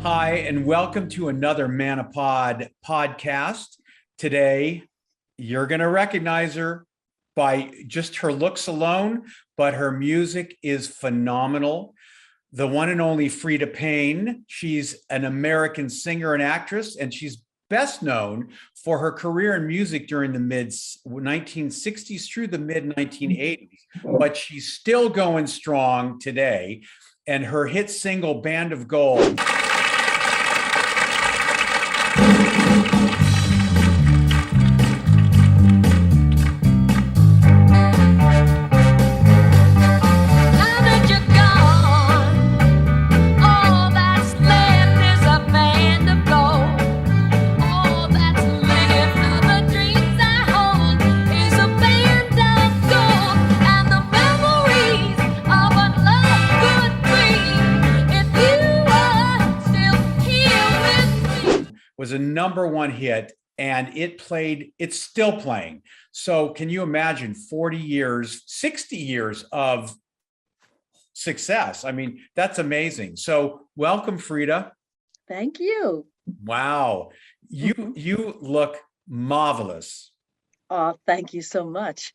Hi, and welcome to another Manapod podcast. Today, you're going to recognize her by just her looks alone, but her music is phenomenal. The one and only Freda Payne. She's an American singer and actress, and she's best known for her career in music during the mid 1960s through the mid 1980s. But she's still going strong today. And her hit single, Band of Gold, was a #1 hit, and it's still playing. So can you imagine 40 years, 60 years of success? I mean, that's amazing. So welcome, Freda. Thank you. Wow. You look marvelous. Oh, thank you so much.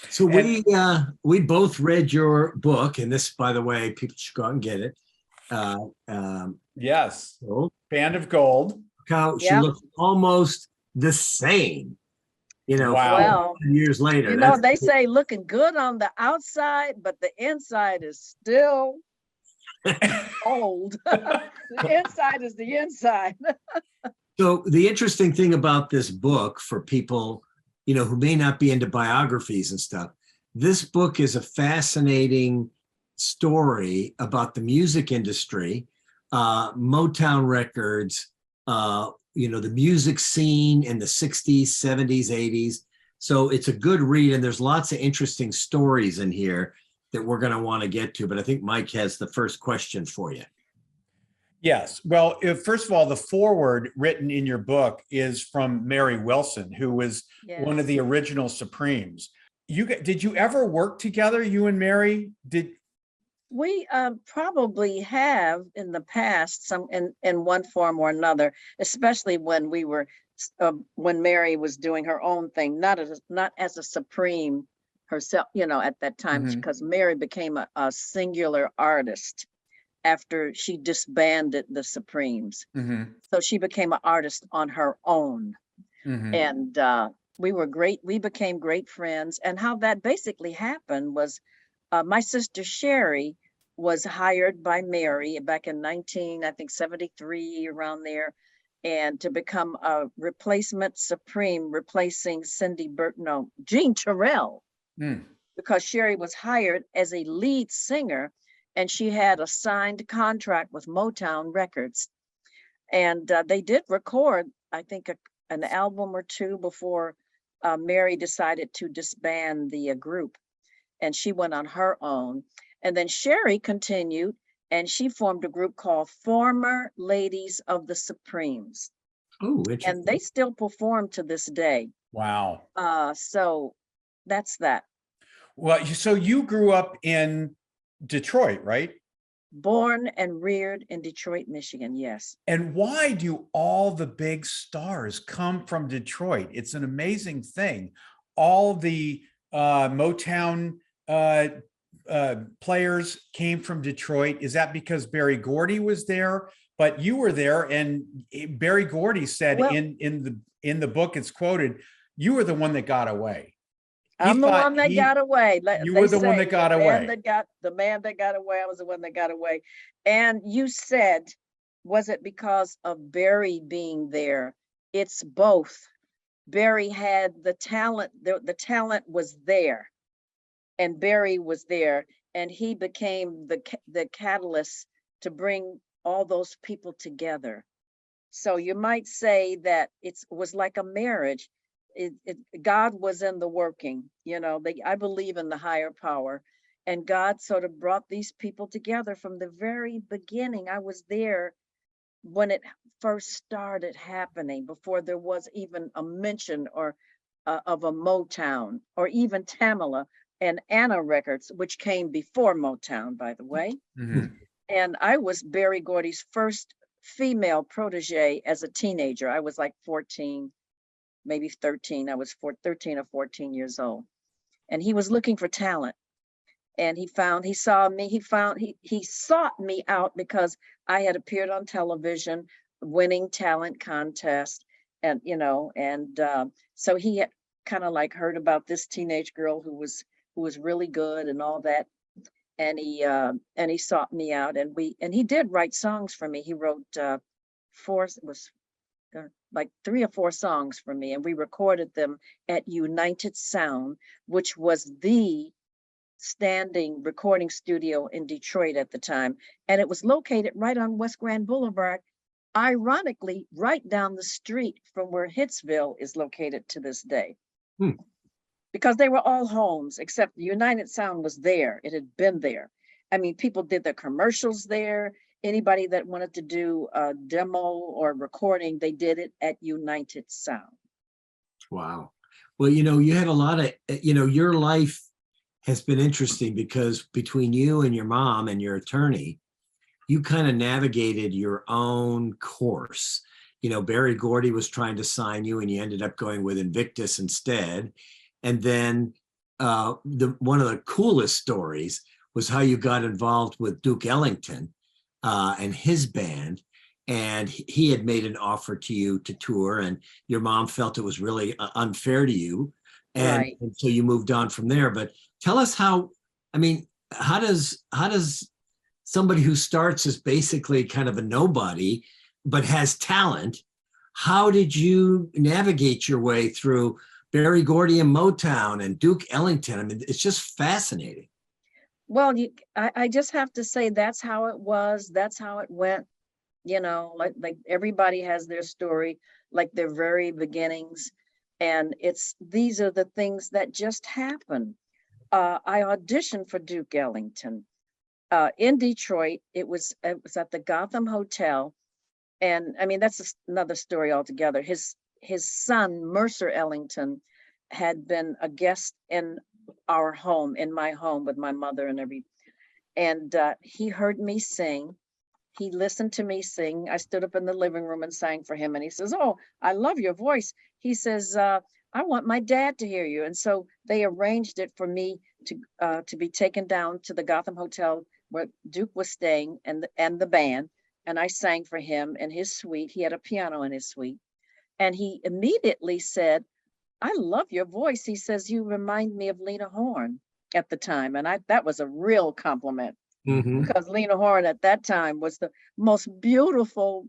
So we both read your book, and this, by the way, people should go out and get it. Yes. So, Band of Gold. how she looks almost the same, Wow. Well, years later. they say looking good on the outside, but the inside is still old. The inside is the inside. So the interesting thing about this book for people, who may not be into biographies and stuff, this book is a fascinating story about the music industry, Motown records, the music scene in the 60s, 70s, 80s. So it's a good read, and there's lots of interesting stories in here that we're going to want to get to. But I think Mike has the first question for you. Yes. Well, first of all, the foreword written in your book is from Mary Wilson, who was one of the original Supremes. Did you ever work together, you and Mary? We probably have in the past, some in one form or another, especially when we were when Mary was doing her own thing, not as a Supreme herself, at that time, because Mary became a singular artist after she disbanded the Supremes. So she became an artist on her own. And we became great friends. And how that basically happened was my sister Sherry was hired by Mary back in 1973, around there, and to become a replacement Supreme, replacing Jean Terrell, because Sherry was hired as a lead singer, and she had a signed contract with Motown Records. And they did record, I think, an album or two before Mary decided to disband the group, and she went on her own. And then Sherry continued, and she formed a group called Former Ladies of the Supremes. Oh, interesting. And they still perform to this day. Wow. So that's that. Well, so you grew up in Detroit, right? Born and reared in Detroit, Michigan, yes. And why do all the big stars come from Detroit? It's an amazing thing. All the Motown players came from Detroit. Is that because Berry Gordy was there? But you were there, and Berry Gordy said in the book, it's quoted, you were the one that got away. I'm the one that got away. You were the one that got away. The man that got away. I was the one that got away. And you said, was it because of Berry being there? It's both. Berry had the talent. The talent was there, and Berry was there, and he became the catalyst to bring all those people together. So you might say that it was like a marriage. God was in the working, I believe in the higher power, and God sort of brought these people together from the very beginning. I was there when it first started happening, before there was even a mention or of a Motown, or even Tamala and Anna Records, which came before Motown, by the way. And I was Berry Gordy's first female protege as a teenager. I was like 14, maybe 13. I was 13 or 14 years old. And he was looking for talent. And he saw me, he sought me out because I had appeared on television, winning talent contest. And, so he had kind of like heard about this teenage girl who was really good and all that. And he sought me out, and he did write songs for me. He wrote like 3 or 4 songs for me, and we recorded them at United Sound, which was the standing recording studio in Detroit at the time. And it was located right on West Grand Boulevard, ironically, right down the street from where Hitsville is located to this day. Because they were all homes, except United Sound was there. It had been there. I mean, people did their commercials there. Anybody that wanted to do a demo or recording, they did it at United Sound. Wow. Well, you had a lot of, your life has been interesting because between you and your mom and your attorney, you kind of navigated your own course. Berry Gordy was trying to sign you and you ended up going with Invictus instead. And then one of the coolest stories was how you got involved with Duke Ellington and his band. And he had made an offer to you to tour, and your mom felt it was really unfair to you. And, Right. and so you moved on from there. But tell us how does somebody who starts as basically kind of a nobody, but has talent, how did you navigate your way through Berry Gordy and Motown and Duke Ellington? I mean, it's just fascinating. Well, I just have to say that's how it was. That's how it went. Like everybody has their story, like their very beginnings. And these are the things that just happen. I auditioned for Duke Ellington in Detroit. It was at the Gotham Hotel. And I mean, that's another story altogether. His son, Mercer Ellington, had been a guest in our home, in my home with my mother and he heard me sing. He listened to me sing. I stood up in the living room and sang for him. And he says, "Oh, I love your voice." He says, "I want my dad to hear you." And so they arranged it for me to be taken down to the Gotham Hotel where Duke was staying and the band. And I sang for him in his suite. He had a piano in his suite. And he immediately said, "I love your voice." He says, "You remind me of Lena Horne," at the time. And that was a real compliment. Mm-hmm. Because Lena Horne at that time was the most beautiful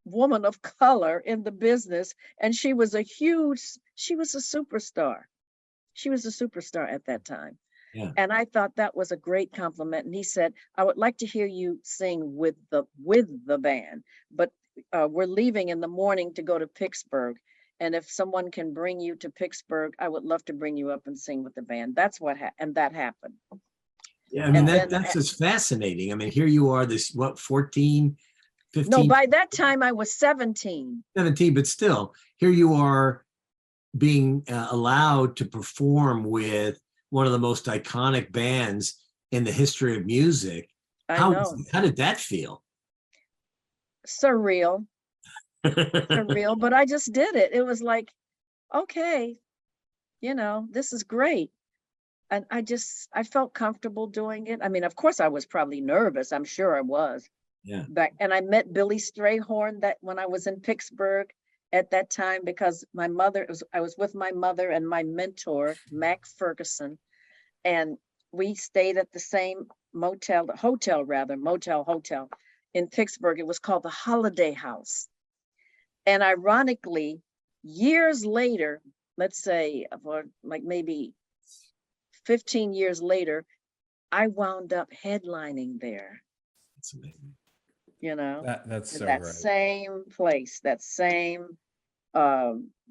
woman of color in the business. And she was a superstar. She was a superstar at that time. Yeah. And I thought that was a great compliment. And he said, "I would like to hear you sing with the band, but we're leaving in the morning to go to Pittsburgh. And if someone can bring you to Pittsburgh, I would love to bring you up and sing with the band." That's and that happened. Yeah, I mean, And that's just fascinating. I mean, here you are, 14, 15. No, by that time I was 17. 17, but still, here you are being allowed to perform with one of the most iconic bands in the history of music. I know. How did that feel? Surreal. Surreal, but I just did it. It was like, okay, this is great. And I felt comfortable doing it. I mean, of course I was probably nervous. I'm sure I was. Yeah. And I met Billy Strayhorn when I was in Pittsburgh at that time, because I was with my mother and my mentor, Mac Ferguson, and we stayed at the same motel in Pittsburgh. It was called the Holiday House. And ironically, years later, let's say, or like maybe 15 years later, I wound up headlining there. That's amazing. That's so that right. Same place, that same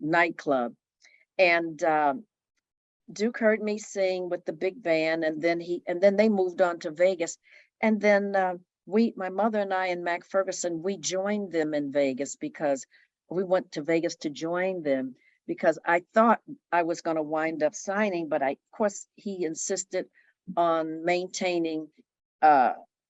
nightclub. And Duke heard me sing with the big band, and then they moved on to Vegas. And then my mother and I and Mac Ferguson, we joined them in Vegas because we went to Vegas to join them, because I thought I was going to wind up signing, but of course he insisted on maintaining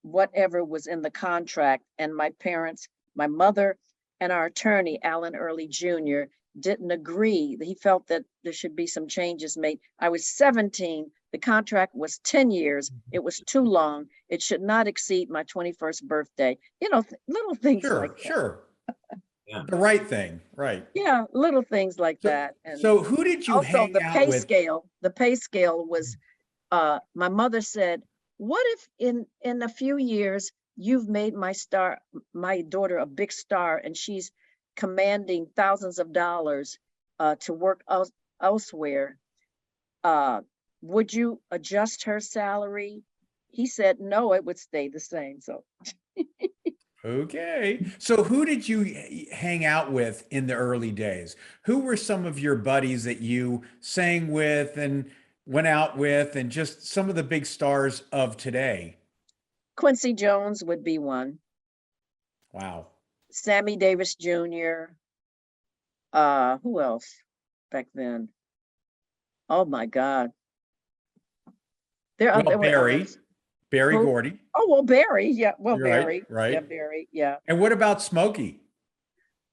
whatever was in the contract. And my parents, my mother and our attorney, Alan Early Jr., didn't agree. He felt that there should be some changes made. I was 17. The contract was 10 years. It was too long. It should not exceed my 21st birthday. You know, little things Sure, like that. sure. Yeah. The right thing, right. Yeah, little things like So, that. And so who did you also hang out with? the pay scale was, my mother said, what if in a few years you've made my daughter a big star, and she's commanding thousands of dollars to work elsewhere? Would you adjust her salary? He said, no, it would stay the same. So Okay. So who did you hang out with in the early days? Who were some of your buddies that you sang with and went out with, and just some of the big stars of today? Quincy Jones would be one. Wow. Sammy Davis Jr. Who else back then? Oh my God. There Well, were Barry others. Barry Who? Gordy. Oh, well, Barry. Yeah. Well, Right, Barry. right. Yeah, Barry. Yeah. And what about Smokey?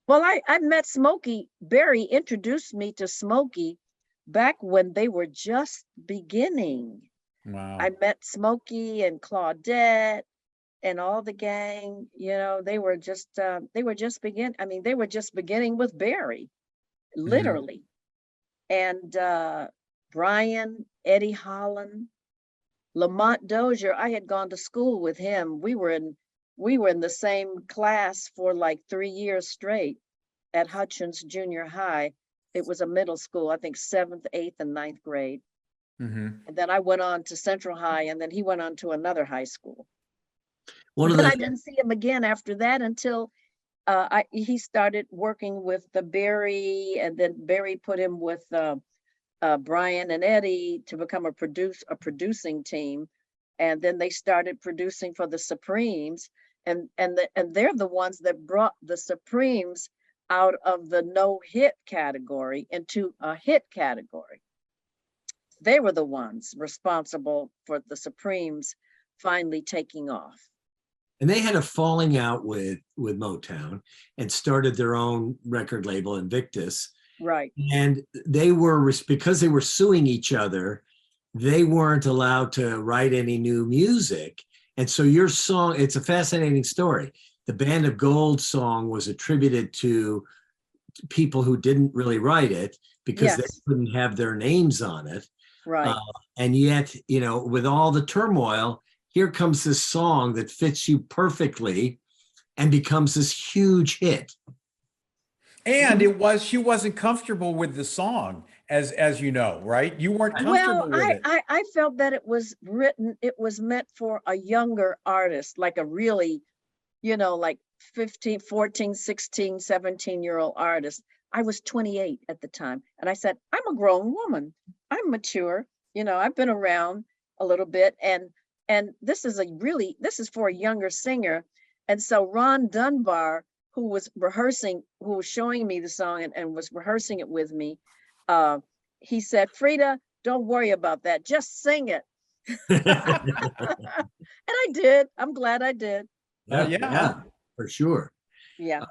Well, I met Smokey. Barry introduced me to Smokey back when they were just beginning. Wow. I met Smokey and Claudette and all the gang. You know, they were just beginning with Barry, literally. And Brian, Eddie Holland, Lamont Dozier. I had gone to school with him. We were in the same class for like 3 years straight at Hutchins Junior High. It was a middle school, I think 7th, 8th, and 9th grade. And then I went on to Central High, and then he went on to another high school. But I didn't see him again after that until he started working with the Barry, and then Barry put him with Brian and Eddie to become a producing team. And then they started producing for the Supremes, and they're the ones that brought the Supremes out of the no hit category into a hit category. They were the ones responsible for the Supremes finally taking off. And they had a falling out with Motown and started their own record label, Invictus. Right. And they were, because they were suing each other, they weren't allowed to write any new music. And so your song, it's a fascinating story. The Band of Gold song was attributed to people who didn't really write it because they couldn't have their names on it. Right. And yet, you know, with all the turmoil, here comes this song that fits you perfectly and becomes this huge hit. And she wasn't comfortable with the song, as you know, right? You weren't comfortable with it. I felt that it was meant for a younger artist, like a really, you know, like 15, 14, 16, 17-year-old artist. I was 28 at the time. And I said, I'm a grown woman. I'm mature. You know, I've been around a little bit. And this is for a younger singer. And so Ron Dunbar, who was showing me the song and was rehearsing it with me, he said, Freda, don't worry about that. Just sing it. And I did. I'm glad I did. Yeah, for sure. Yeah.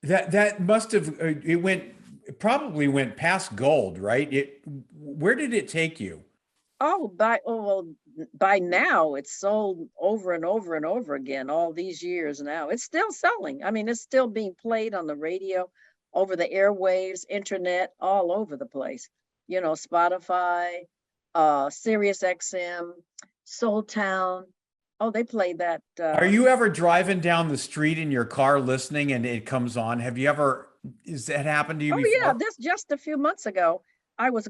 Uh, Must have, it probably went past gold, right? Where did it take you? By now it's sold over and over and over again, all these years now. It's still selling. I mean, it's still being played on the radio, over the airwaves, internet, all over the place. You know, Spotify, Sirius XM, Soul Town. Oh, they play that. Are you ever driving down the street in your car listening and it comes on? Has that happened to you before? Yeah, this just a few months ago. I was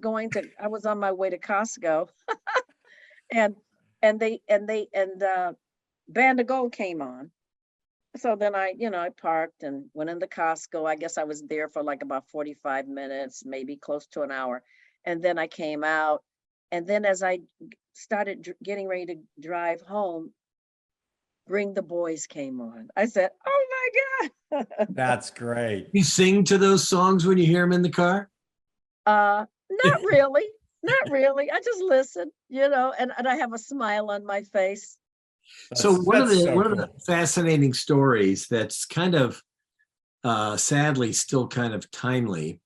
on my way to Costco and Band of Gold came on. So then I parked and went into Costco. I guess I was there for like about 45 minutes, maybe close to an hour. And then I came out. And then as I started getting ready to drive home, Bring the Boys came on. I said, oh my God. That's great. You sing to those songs when you hear them in the car? Not really. Not really. I just listen, you know, and I have a smile on my face. So one of That's the so one of cool. the fascinating stories that's kind of sadly still kind of timely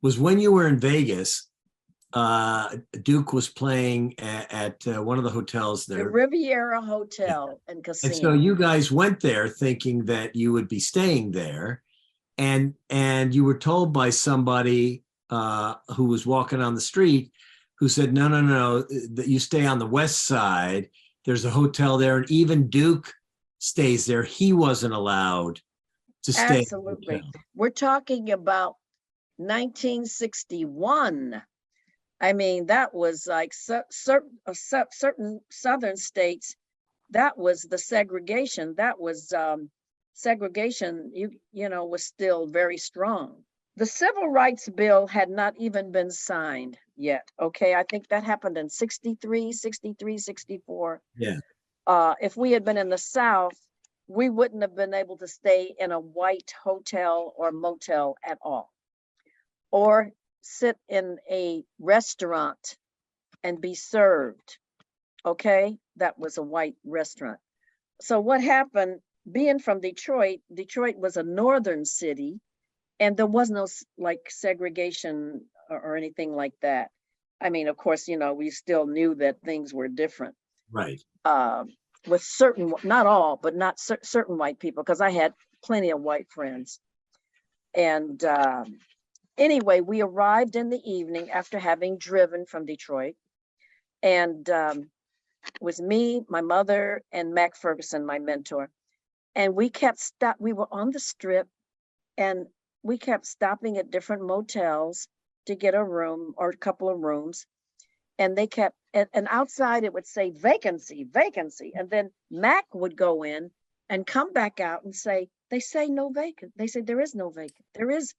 was when you were in Vegas. Duke was playing at one of the hotels The there. Riviera Yeah. Hotel and And so Casino. you guys went there thinking that you would be staying there, and you were told by somebody who was walking on the street who said, no, no, no, that you stay on the west side. There's a hotel there, and even Duke stays there. He wasn't allowed to stay in the Absolutely. hotel. We're talking about 1961. I mean, that was like certain southern states. That was the segregation. That was segregation. You know, was still very strong. The Civil Rights Bill had not even been signed yet. Okay, I think that happened in 63, 64. Yeah. If we had been in the South, we wouldn't have been able to stay in a white hotel or motel at all, or sit in a restaurant and be served. Okay, that was a white restaurant. So what happened, being from Detroit, Detroit was a northern city, and there was no like segregation or anything like that. I mean, of course, you know, we still knew that things were different. Right. With certain, not all, but not certain white people, because I had plenty of white friends. And anyway, we arrived in the evening after having driven from Detroit, and it was me, my mother, and Mac Ferguson, my mentor. And we were on the strip, and we kept stopping at different motels to get a room or a couple of rooms. And they kept, and outside it would say vacancy, vacancy. And then Mac would go in and come back out and say, they say no vacant. They say there is no vacant. There is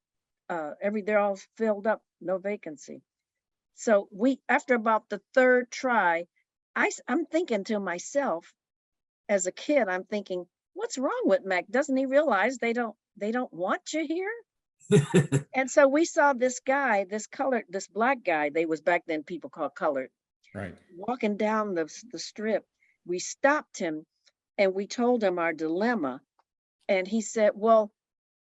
they're all filled up, no vacancy. So after about the third try, I'm thinking to myself, as a kid, I'm thinking, what's wrong with Mac? Doesn't he realize they don't want you here? And so we saw this guy, this black guy, they was back then people called colored, Right. walking down the strip. We stopped him and we told him our dilemma. And he said, well,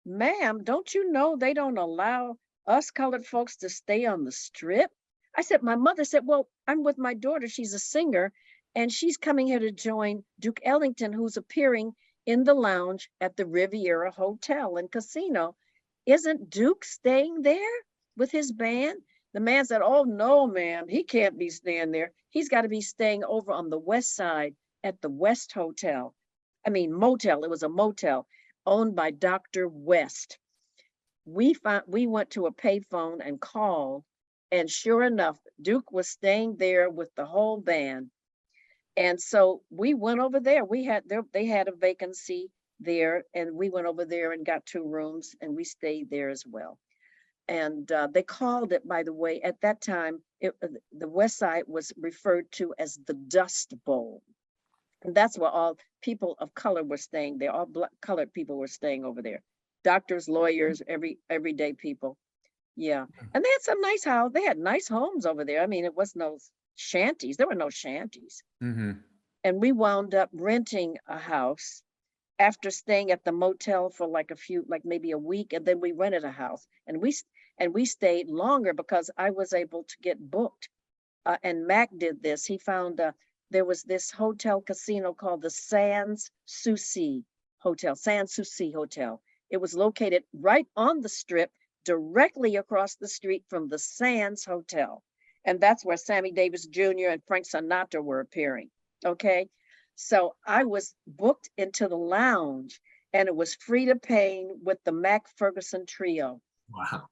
ma'am, don't you know they don't allow us colored folks to stay on the strip? I said, my mother said, well, I'm with my daughter. She's a singer, and she's coming here to join Duke Ellington, who's appearing in the lounge at the Riviera Hotel and Casino. Isn't Duke staying there with his band? The man said, oh, no, ma'am, he can't be staying there. He's got to be staying over on the west side at the West Hotel. I mean, motel. It was a motel owned by Dr. West. We went to a payphone and called, and sure enough, Duke was staying there with the whole band. And so we went over there. They had a vacancy there, and we went over there and got 2 rooms, and we stayed there as well. And they called it, by the way, at that time, the West Side was referred to as the Dust Bowl. And that's where all people of color were staying there. All colored people were staying over there. Doctors, lawyers, everyday people. Yeah. And they had some nice house. They had nice homes over there. I mean, it was no shanties. There were no shanties. Mm-hmm. And we wound up renting a house after staying at the motel for like maybe a week. And then we rented a house, and we stayed longer because I was able to get booked. And Mac did this. He found there was this hotel casino called the Sans Souci Hotel. It was located right on the strip, directly across the street from the Sands Hotel. And that's where Sammy Davis Jr. and Frank Sinatra were appearing. Okay. So I was booked into the lounge, and it was Freda Payne with the Mac Ferguson Trio. Wow.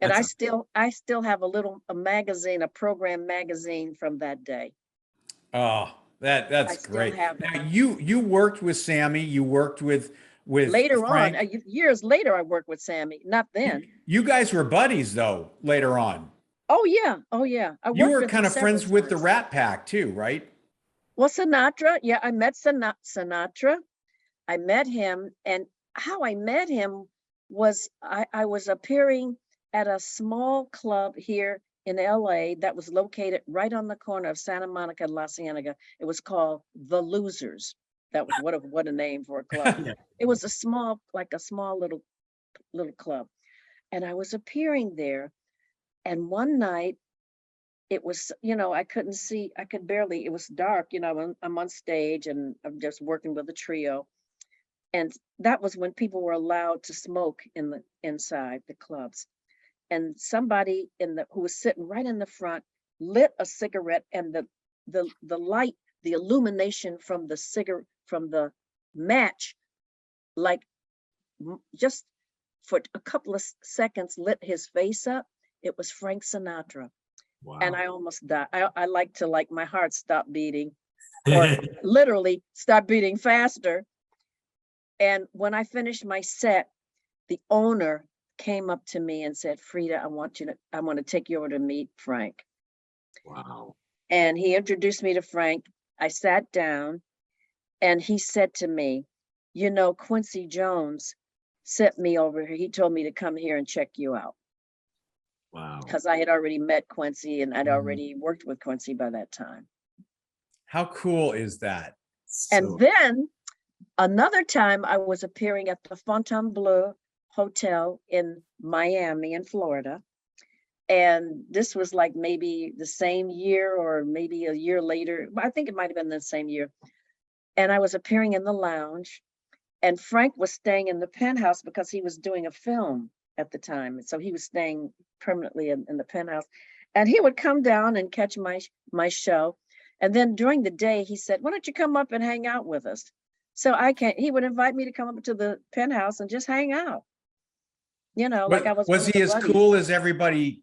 And I still have a magazine, a program magazine from that day. Oh, that's great. Now you worked with Sammy, you worked with later Frank. on, years later, I worked with Sammy, not then. You guys were buddies though, later on. Oh yeah. Oh yeah. You were kind of friends with the Rat Pack too, right? Well, Sinatra, yeah, I met Sinatra. I met him, and how I met him was I was appearing at a small club here in LA that was located right on the corner of Santa Monica and La Cienega. It was called The Losers. That was what a name for a club. Yeah. It was a small little club. And I was appearing there. And one night it was, I couldn't see, I could barely, it was dark, I'm on stage and I'm just working with a trio. And that was when people were allowed to smoke inside the clubs. And somebody who was sitting right in the front lit a cigarette, and the light, the illumination from the match, like just for a couple of seconds lit his face up. It was Frank Sinatra. Wow. And I almost died. I like to, like, my heart stopped beating, or literally stopped beating faster. And when I finished my set, the owner came up to me and said, Freda, I want to take you over to meet Frank. Wow. And he introduced me to Frank. I sat down and he said to me, Quincy Jones sent me over here. He told me to come here and check you out. Wow. Because I had already met Quincy and I'd already worked with Quincy by that time. How cool is that? And then another time I was appearing at the Fontainebleau Hotel in Miami, in Florida. And this was like maybe the same year or maybe a year later. I think it might have been the same year. And I was appearing in the lounge, and Frank was staying in the penthouse because he was doing a film at the time. And so he was staying permanently in the penthouse, and he would come down and catch my show. And then during the day, he said, why don't you come up and hang out with us? So he would invite me to come up to the penthouse and just hang out. Like I was he as cool as everybody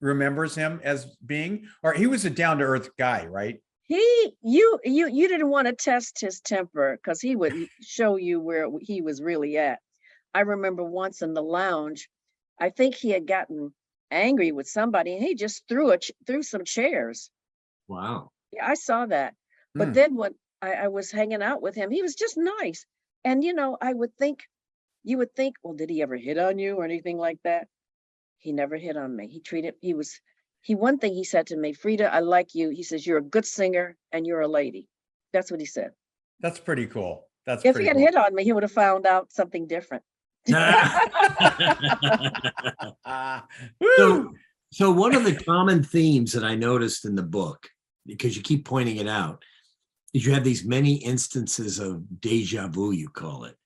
remembers him as being, or he was a down-to-earth guy, right? You didn't want to test his temper because he would show you where he was really at. I remember once in the lounge, I think he had gotten angry with somebody and he just threw some chairs. Wow. Yeah, I saw that. But then when I was hanging out with him, he was just nice. And you would think, well, did he ever hit on you or anything like that? He never hit on me. One thing he said to me, Freda, I like you. He says, you're a good singer and you're a lady. That's what he said. That's pretty cool. If he had hit on me, he would have found out something different. So one of the common themes that I noticed in the book, because you keep pointing it out, is you have these many instances of deja vu, you call it,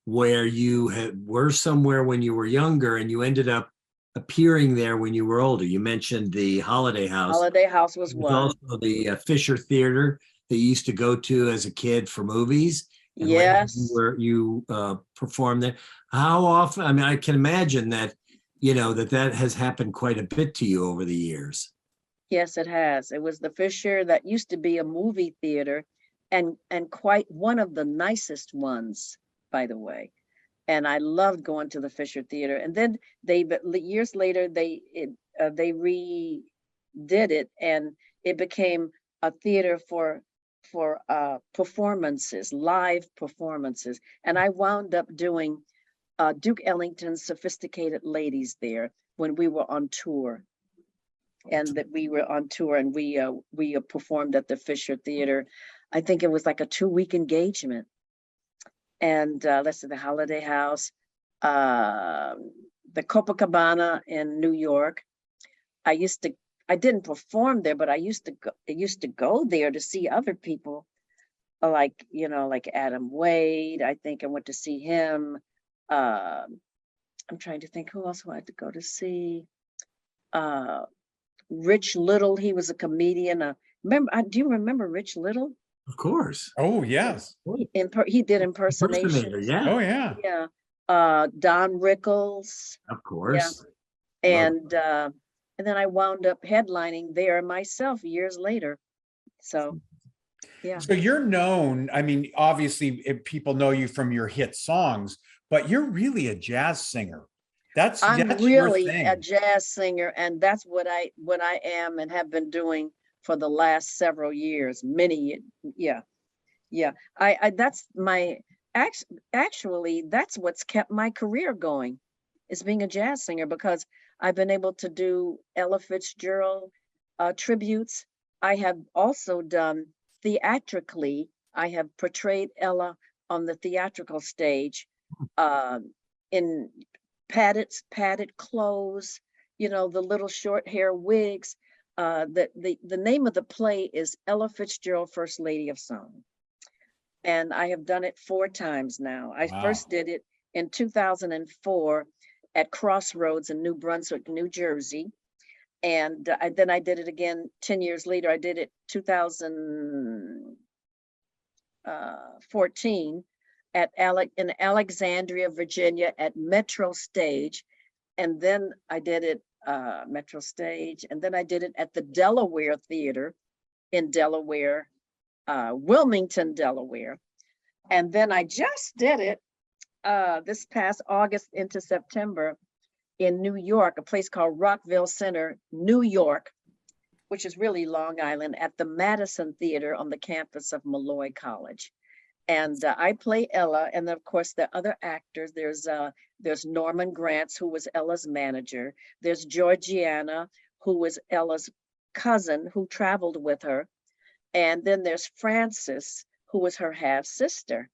where you were somewhere when you were younger and you ended up appearing there when you were older. You mentioned the Holiday House. Holiday House was one. Also the Fisher Theater that you used to go to as a kid for movies. And yes. You performed there. How often? I mean, I can imagine that, that has happened quite a bit to you over the years. Yes, it has. It was the Fisher that used to be a movie theater, and quite one of the nicest ones, by the way. And I loved going to the Fisher Theater. And then years later, they redid it, and it became a theater for performances, live performances. And I wound up doing Duke Ellington's Sophisticated Ladies there when we were on tour. And that we were on tour, and we performed at the Fisher Theater. I think it was like a 2-week engagement. And let's see, the Holiday House, the Copacabana in New York. I didn't perform there, but I used to go there to see other people, like Adam Wade. I think I went to see him. I'm trying to think who else I had to go to see. Rich Little, he was a comedian. Do you remember Rich Little? Of course. Oh, yes. He did impersonations. Yeah. Oh, yeah. Yeah. Don Rickles. Of course. Yeah. And then I wound up headlining there myself years later. So, yeah. So you're known, I mean, obviously people know you from your hit songs, but you're really a jazz singer. I'm really a jazz singer, and that's what I am and have been doing for the last several years. Yeah. I that's my actually that's what's kept my career going. is being a jazz singer, because I've been able to do Ella Fitzgerald tributes. I have also done theatrically, I have portrayed Ella on the theatrical stage uh, in padded clothes, you know, the little short hair wigs. The name of the play is Ella Fitzgerald, First Lady of Song. And I have done it 4 times now. I Wow. first did it in 2004 at Crossroads in New Brunswick, New Jersey. And then I did it again 10 years later. I did it 2014 in Alexandria, Virginia at Metro Stage. And then I did it Metro Stage. And then I did it at the Delaware Theater in Delaware, Wilmington, Delaware. And then I just did it this past August into September in New York, a place called Rockville Center, New York, which is really Long Island, at the Madison Theater on the campus of Malloy College. And I play Ella, and then of course the other actors. There's Norman Grants, who was Ella's manager. There's Georgiana, who was Ella's cousin, who traveled with her. And then there's Frances, who was her half sister.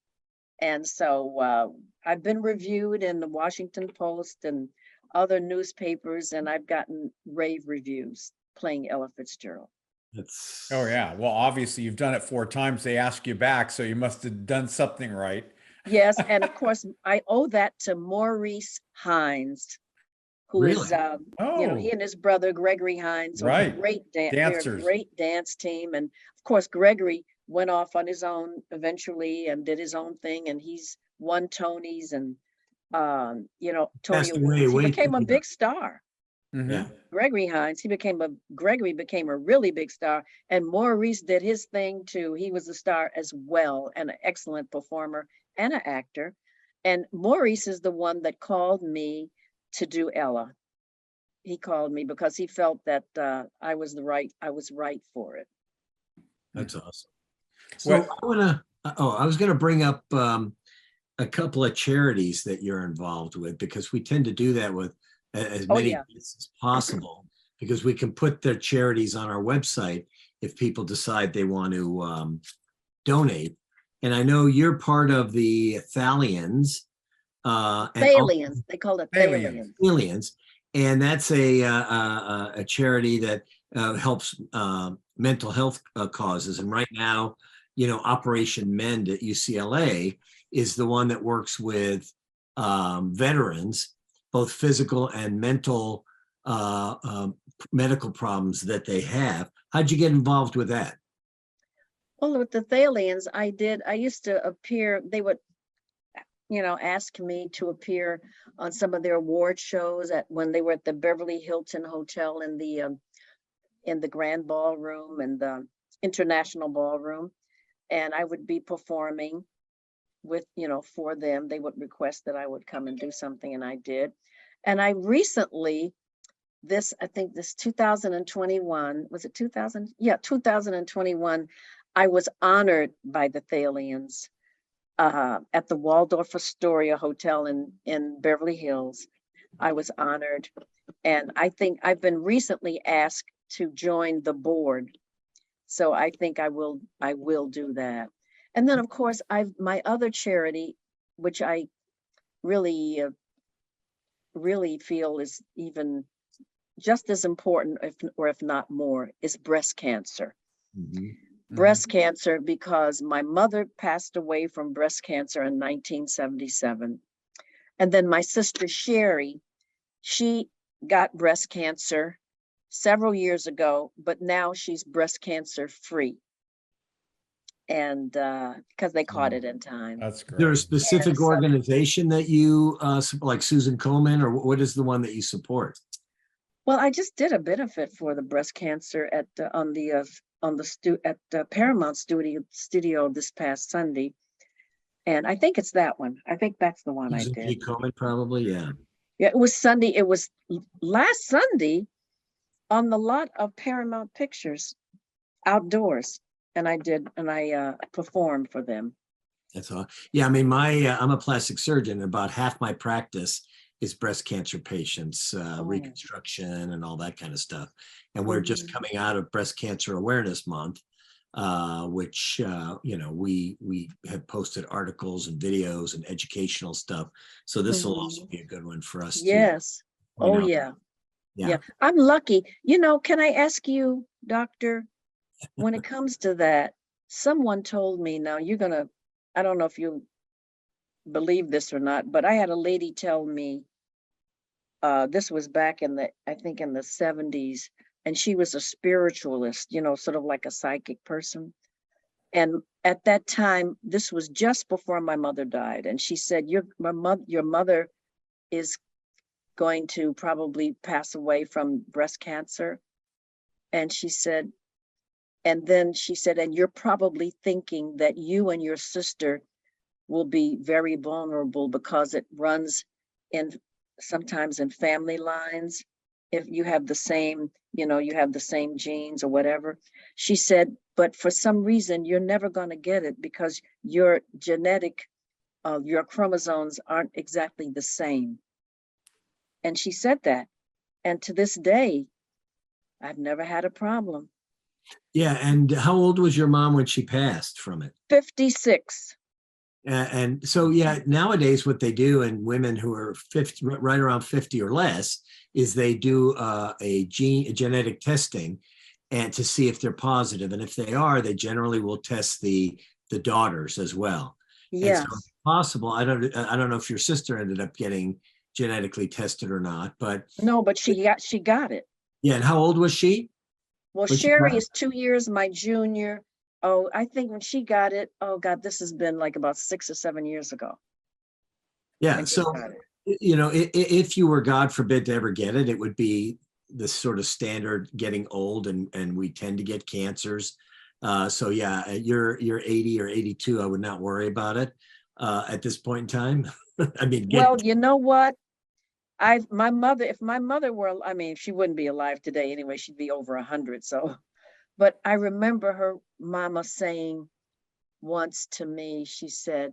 And so I've been reviewed in the Washington Post and other newspapers, and I've gotten rave reviews playing Ella Fitzgerald. That's Oh yeah. Well, obviously you've done it 4 times. They ask you back, so you must have done something right. Yes, and of course I owe that to Maurice Hines, who is, Really? you know, he and his brother Gregory Hines are Right. they're a Dancers. great dance team. And of course, Gregory went off on his own eventually and did his own thing, and he's won Tonys and you know, Tony Passed away Awards. He way became a too big star. Mhm. Yeah. Gregory Hines, Gregory became a really big star, and Maurice did his thing too. He was a star as well, and an excellent performer and an actor. And Maurice is the one that called me to do Ella. He called me because he felt that I was right for it. That's awesome. So I was gonna bring up a couple of charities that you're involved with, because we tend to do that with as Oh, many yeah. as possible, because we can put their charities on our website if people decide they want to donate. And I know you're part of the Thalians. Thalians, they call it Thalians. Thalians. Thalians, and that's a charity that helps mental health causes. And right now, you know, Operation Mend at UCLA is the one that works with veterans, both physical and mental medical problems that they have. How'd you get involved with that? Well, with the Thalians, I used to appear, they would, you know, ask me to appear on some of their award shows when they were at the Beverly Hilton Hotel in the Grand Ballroom and the International Ballroom. And I would be performing with, you know, for them. They would request that I would come and do something, and I did. And I recently, I think this 2021, was it 2000? Yeah, 2021, I was honored by the Thalians at the Waldorf Astoria Hotel in Beverly Hills. I was honored. And I think I've been recently asked to join the board. So I think I will do that. And then of course my other charity, which I really feel is even just as important, if not more, is breast cancer. Breast cancer, because my mother passed away from breast cancer in 1977. And then my sister Sherry, she got breast cancer several years ago, but now she's breast cancer free. And because they caught it in time. That's Is there a great. specific organization that you like, Susan Komen, or what is the one that you support? Well, I just did a benefit for the breast cancer at Paramount Studio this past Sunday, and I think it's that one. I think that's the one Susan I G. did. Komen, probably, yeah. Yeah, it was Sunday. It was last Sunday on the lot of Paramount Pictures outdoors, and I performed for them. That's all. Yeah, I mean, I'm a plastic surgeon. About half my practice is breast cancer patients, reconstruction and all that kind of stuff. And we're just coming out of Breast Cancer Awareness Month, which, we have posted articles and videos and educational stuff. So this will also be a good one for us. Yes. Oh, yeah. Yeah. I'm lucky. Can I ask you, doctor, when it comes to that, someone told me, now I don't know if you believe this or not, but I had a lady tell me, this was back I think in the 70s, and she was a spiritualist, sort of like a psychic person. And at that time, this was just before my mother died. And she said, your mother is going to probably pass away from breast cancer. And she said, and you're probably thinking that you and your sister will be very vulnerable because it runs sometimes in family lines. If you have the same, you have the same genes or whatever. She said, but for some reason, you're never going to get it because your your chromosomes aren't exactly the same. And she said that. And to this day, I've never had a problem. Yeah. And how old was your mom when she passed from it? 56. And so, nowadays what they do in women who are 50, right around 50 or less, is they do a genetic testing and to see if they're positive. And if they are, they generally will test the daughters as well. Yes. And so it's possible. I don't know if your sister ended up getting genetically tested or not, but no, but she got it. Yeah. And how old was she? Well, Sherry is 2 years my junior. Oh, I think when she got it, oh God, this has been like about 6 or 7 years ago. Yeah. So, if you were, God forbid, to ever get it, it would be the sort of standard getting old, and we tend to get cancers. So yeah, you're 80 or 82. I would not worry about it at this point in time. I mean, well, you know what? If my mother were, she wouldn't be alive today anyway. She'd be over 100. So, but I remember her mama saying once to me, she said,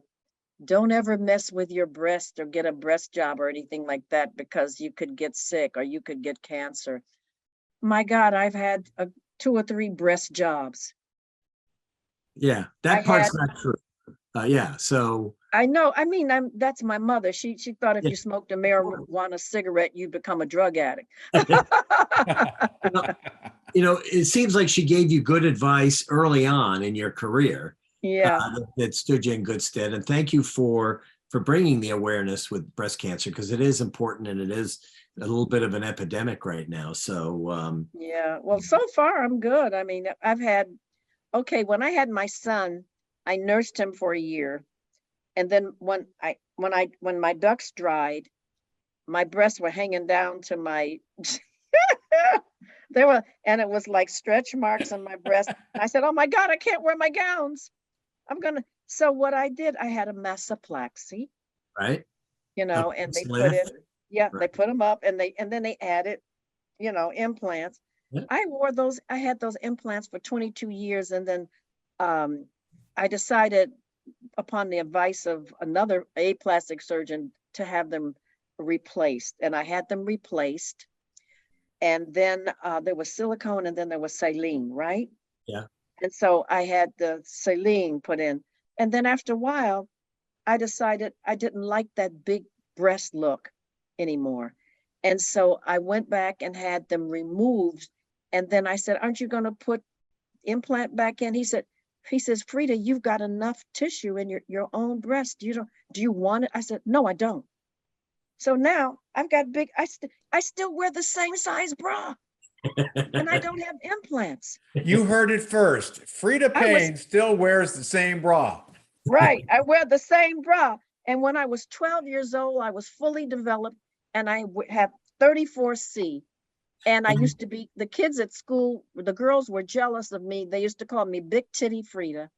don't ever mess with your breast or get a breast job or anything like that, because you could get sick or you could get cancer. My God, I've had 2 or 3 breast jobs. Yeah, that part's not true. Yeah, so I know. That's my mother. She thought if you smoked a marijuana cigarette, you become a drug addict. It seems like she gave you good advice early on in your career. Yeah. That stood you in good stead. And thank you for bringing the awareness with breast cancer, because it is important and it is a little bit of an epidemic right now. So yeah. Well, so far I'm good. I've had, when I had my son, I nursed him for a year. And then when my ducts dried, my breasts were hanging down to my and it was like stretch marks on my breast. I said, oh my God, I can't wear my gowns. So what I did, I had a mastoplasty. Right. And they put it, right. They put them up and then they added, implants. Yeah. I had those implants for 22 years. And then I decided, upon the advice of a plastic surgeon, to have them replaced. And I had them replaced. And then there was silicone, and then there was saline, right? Yeah. And so I had the saline put in. And then after a while, I decided I didn't like that big breast look anymore. And so I went back and had them removed. And then I said, aren't you going to put implant back in? He says, Freda, you've got enough tissue in your own breast. Do you want it? I said, no, I don't. So now I've got I still wear the same size bra. And I don't have implants. You heard it first. Freda Payne still wears the same bra. Right. I wear the same bra. And when I was 12 years old, I was fully developed, and I have 34C. And I used to be, the kids at school, the girls were jealous of me. They used to call me Big Titty Freda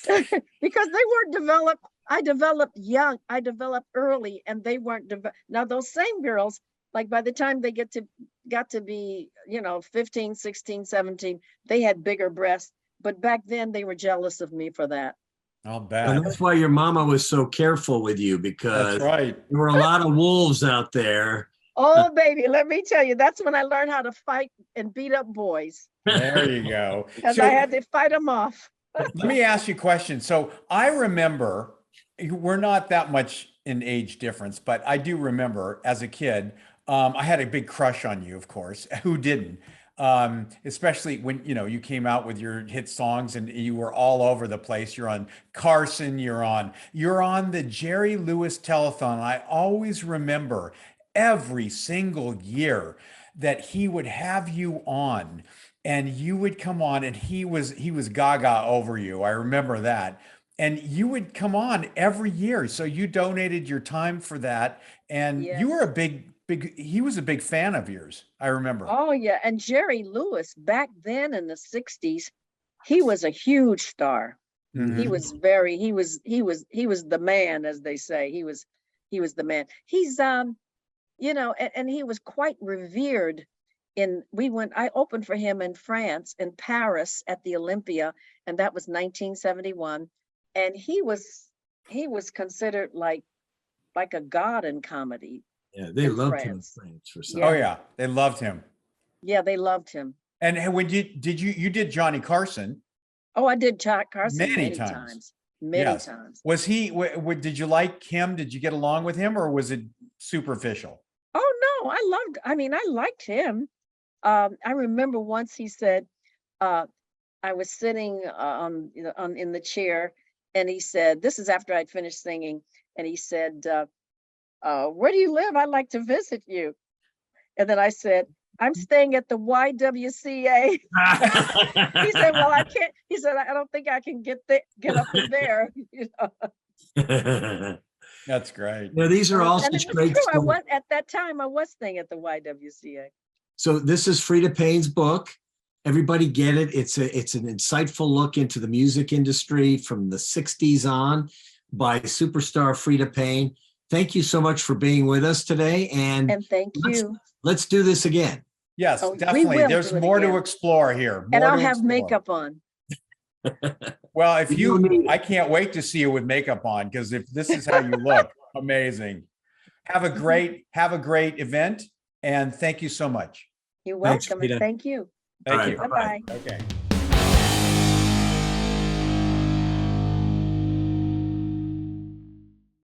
because they weren't developed. I developed young. I developed early, and they weren't developed. Now, those same girls, like by the time they got to be, 15, 16, 17, they had bigger breasts. But back then they were jealous of me for that. I'll And bet. that's why your mama was so careful with you, because That's right. there were a lot of wolves out there. Oh, baby, let me tell you, that's when I learned how to fight and beat up boys, There you go. because So I had to fight them off. let me ask you a question. So I remember, we're not that much in age difference, but I do remember as a kid, I had a big crush on you, of course. Who didn't? Especially when, you came out with your hit songs and you were all over the place. You're on Carson, you're on the Jerry Lewis telethon. I always remember every single year that he would have you on and you would come on and he was gaga over you. I remember that. And you would come on every year. So you donated your time for that. And you were a Yes. he was a big fan of yours. I remember. Oh, yeah. And Jerry Lewis, back then in the 60s, he was a huge star. He Mhm. was very, he was the man, as they say. He was the man. He's, and he was quite revered I opened for him in France, in Paris at the Olympia, and that was 1971. And he was considered like a god in comedy Yeah, they in loved him in France. France for some. Oh Yeah. yeah, they loved him. Yeah, they loved him. And when you did Johnny Carson Oh, I did Chuck Carson many many times. times, many Yes. times. Was he, did you like him? Did you get along with him or was it superficial? Oh no, I liked him. I remember once he said, uh, I was sitting in the chair, and he said, this is after I'd finished singing, and he said, where do you live? I'd like to visit you. And then I said, I'm staying at the YWCA. He said, well, I can't. He said, I don't think I can get up in there. That's great. Now, these are all And such it was great true. stories. At that time, I was staying at the YWCA. So this is Freda Payne's book. Everybody get it. It's an insightful look into the music industry from the 60s on by superstar Freda Payne. Thank you so much for being with us today. And thank you. let's do this again. Yes, Oh, we definitely. will There's do it more to again. explore here. And More I'll to have explore. makeup on. Well, if You don't need it. I can't wait to see you with makeup on because if this is how you look, amazing. Have a great event and thank you so much. You're Thanks, welcome, and Freda. thank you. Thank All right, you. bye-bye. Bye-bye. Okay.